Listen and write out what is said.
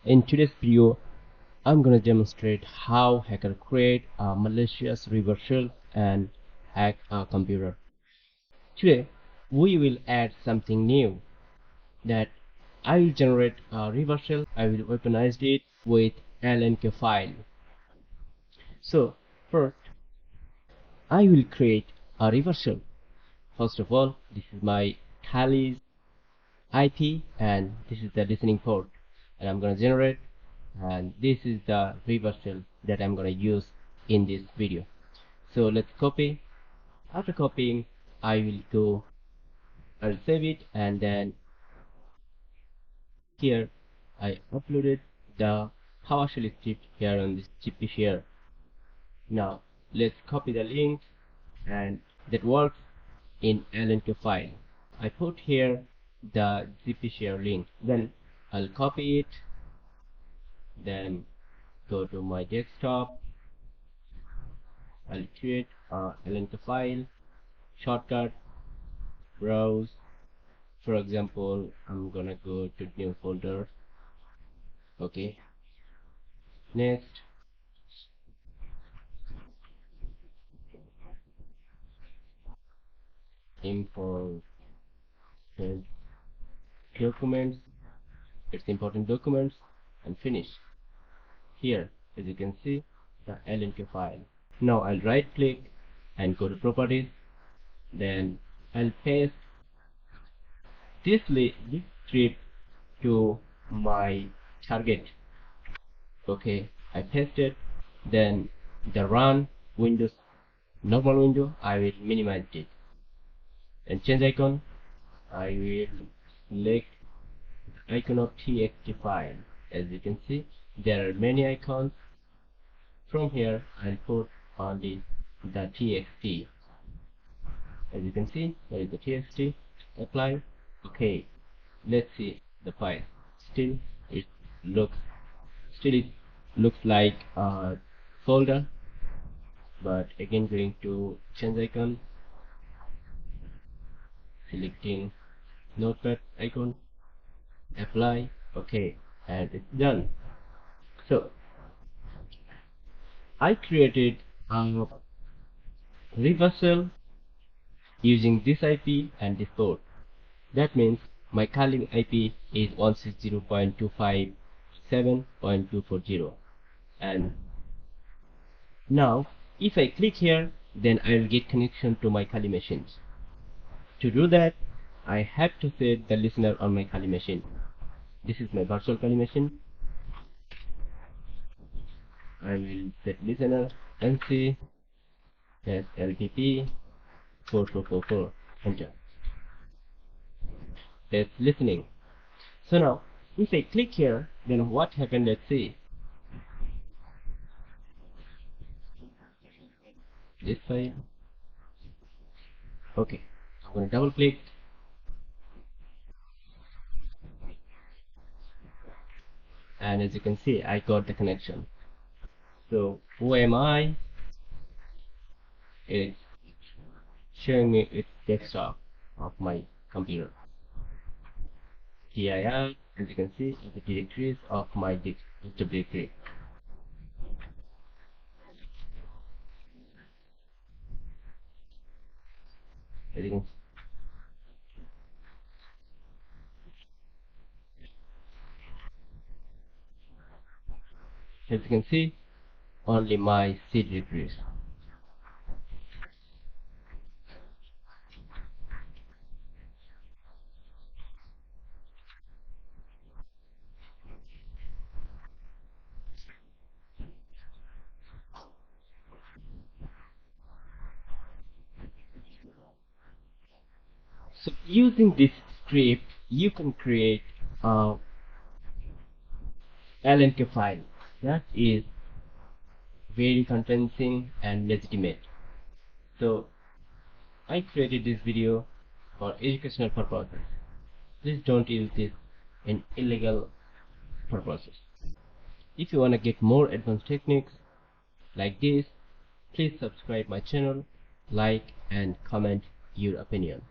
In today's video, I'm gonna demonstrate how hacker create a malicious reversal and hack a computer. Today, we will add something new that I will generate a reversal. I will weaponize it with LNK file. So first, I will create a reversal. First of all, this is my Kali's IP and this is the listening port, and I'm gonna generate, and this is the reversal that I'm gonna use in this video. So let's copy. After copying, I will go, I'll save it, and then here I uploaded the PowerShell script here on this GP share. Now let's copy the link, and that works in LNK file. I put here the GP share link, then I'll copy it, then go to my desktop. I'll create a LNK file, shortcut, browse. For example, I'm gonna go to new folder. Okay, next import documents, it's important documents, and finish. Here, as you can see, the LNK file. Now I'll right click and go to properties, then I'll paste this script to my target. Okay, I pasted, then the run Windows normal window, I will minimize it, and change icon, I will select the icon of txt file. As you can see, there are many icons. From here I'll put only the txt. As you can see, there is the txt. Apply. Okay, let's see the file. Still it looks like a folder, but again going to change icon, selecting notepad icon, apply. Okay, and it's done. So I created a reversal using this IP and this port. That means my calling IP is 160.257.240, and now if I click here, then I will get connection to my Kali machines. To do that, I have to set the listener on my Kali machine. This is my virtual Kali machine. I will set listener NC LPP 4444, enter. It's listening. So now if I click here, then what happened? Let's see. This file. Okay, I'm gonna double click, and as you can see, I got the connection. So who am I? It's showing me its desktop of my computer. Here I am, as you can see, the directories of my desktop directory. As you can see, only my C directories. So using this script, you can create a LNK file that is very convincing and legitimate. So I created this video for educational purposes. Please don't use this in illegal purposes. If you want to get more advanced techniques like this, please subscribe my channel, like and comment your opinion.